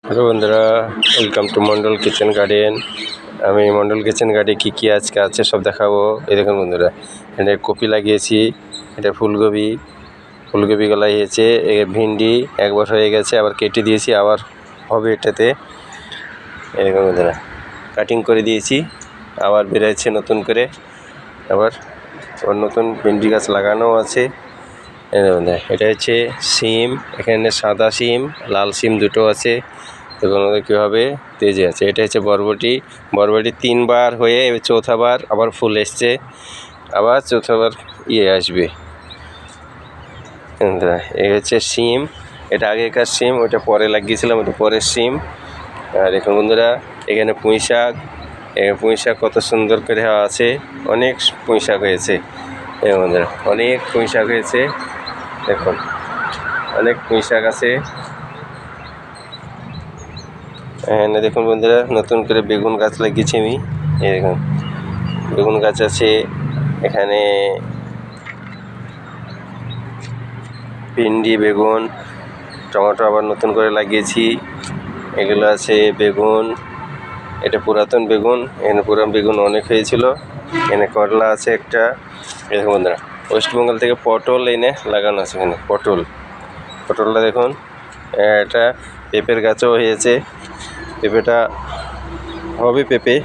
Hello বন্ধুরা, welcome to Mondal kitchen garden. আমি Mondal kitchen গার্ডেনে কী আজকে আছে সব দেখাবো। এই দেখুন বন্ধুরা, এখানে কপি লাগিয়েছি, এটা ফুলকপি লাগিয়েছে, ভিন্ডি একবার হয়ে গেছে, আবার কেটে দিয়েছি, আবার হবে এটাতে। এই দেখুন বন্ধুরা, কাটিং করে দিয়েছি, আবার বেরোচ্ছে নতুন করে, আবার নতুন ভিন্ডি গাছ লাগানো আছে। এটা হচ্ছে সিম, এখানে সাদা সিম লাল সিম দুটো আছে, দেখুন কীভাবে তেজে আছে। এটা হচ্ছে বরবটি 3বার হয়ে চৌথাবার আবার ফুল এসছে, আবার চৌথাবার আসবে। এই হচ্ছে সিম, এটা আগেকার সিম, ওটা পরে লাগিয়েছিলাম, ওটা পরের সিম। আর দেখুন বন্ধুরা, এখানে পুঁই শাক কত সুন্দর করে আছে, অনেক পুঁই শাক হয়েছে। বন্ধুরা, অনেক পুঁই শাক হয়েছে, দেখুন অনেক পুঁই শাক আছে। এখানে দেখুন বন্ধুরা, নতুন করে বেগুন গাছ লাগিয়েছি আমি। এই দেখুন বেগুন গাছ আছে, এখানে ভিন্ডি, বেগুন, টমেটো আবার নতুন করে লাগিয়েছি। এগুলো আছে বেগুন, এটা পুরাতন বেগুন, এখানে পুরাতন বেগুন অনেক হয়েছিল। এখানে করলা আছে একটা। দেখুন বন্ধুরা, ওয়েস্টবেঙ্গল থেকে পটল এনে লাগানো আছে, এখানে পটলটা দেখুন। এটা পেঁপের গাছও হয়েছে, পেঁপেটা হবে পেঁপে।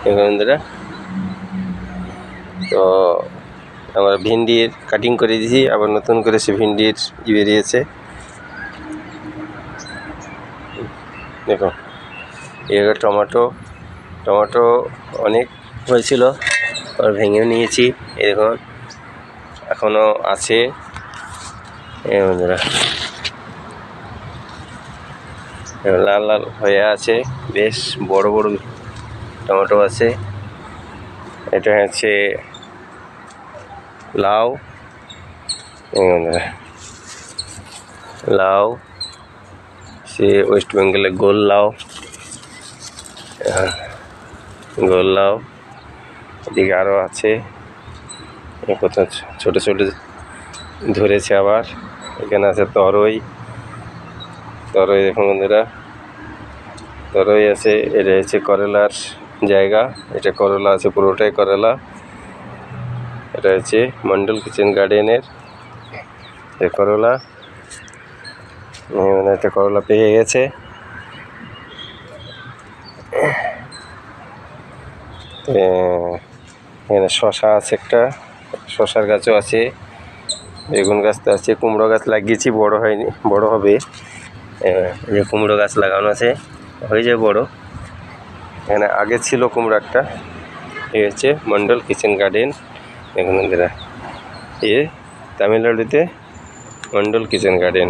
দেখুন বন্ধুরা, তো আমরা ভিন্ডির কাটিং করে দিয়েছি, আবার নতুন করে সে ভিন্ডির বেরিয়েছে। দেখুন এবার টমেটো অনেক হয়েছিল, আর ভেঙেও নিয়েছি। এই দেখুন এখনও আছে। বন্ধুরা, লাল লাল হয়ে আছে, বেশ বড় বড় টমেটো আছে। এটা হচ্ছে লাউ, লাউ সে ওয়েস্ট বেঙ্গলের গোল লাউ, এদিকে আরও আছে, কত ছোটো ছোটো ধরেছে। আবার এখানে আছে তরই, দেখুন বন্ধুরা, তরই আছে। এটা হচ্ছে করলার জায়গা, এটা করলা আছে, পুরোটাই করলা। এটা হচ্ছে মন্ডল কিচেন গার্ডেনের করলা, একটা করলা পেয়ে গেছে। এখানে শশা আছে, একটা শশার গাছও আছে, বেগুন গাছ তো আছে, কুমড়ো গাছ লাগিয়েছি, বড় হয়নি, বড় হবে। যে কুমড়ো গাছ লাগানো আছে, হয়ে যায় বড়। এখানে আগে ছিল কুমড়ো একটা। এই হচ্ছে মন্ডল কিচেন গার্ডেন। দেখুন বন্ধুরা, তামিলনাড়ুতে মন্ডল কিচেন গার্ডেন।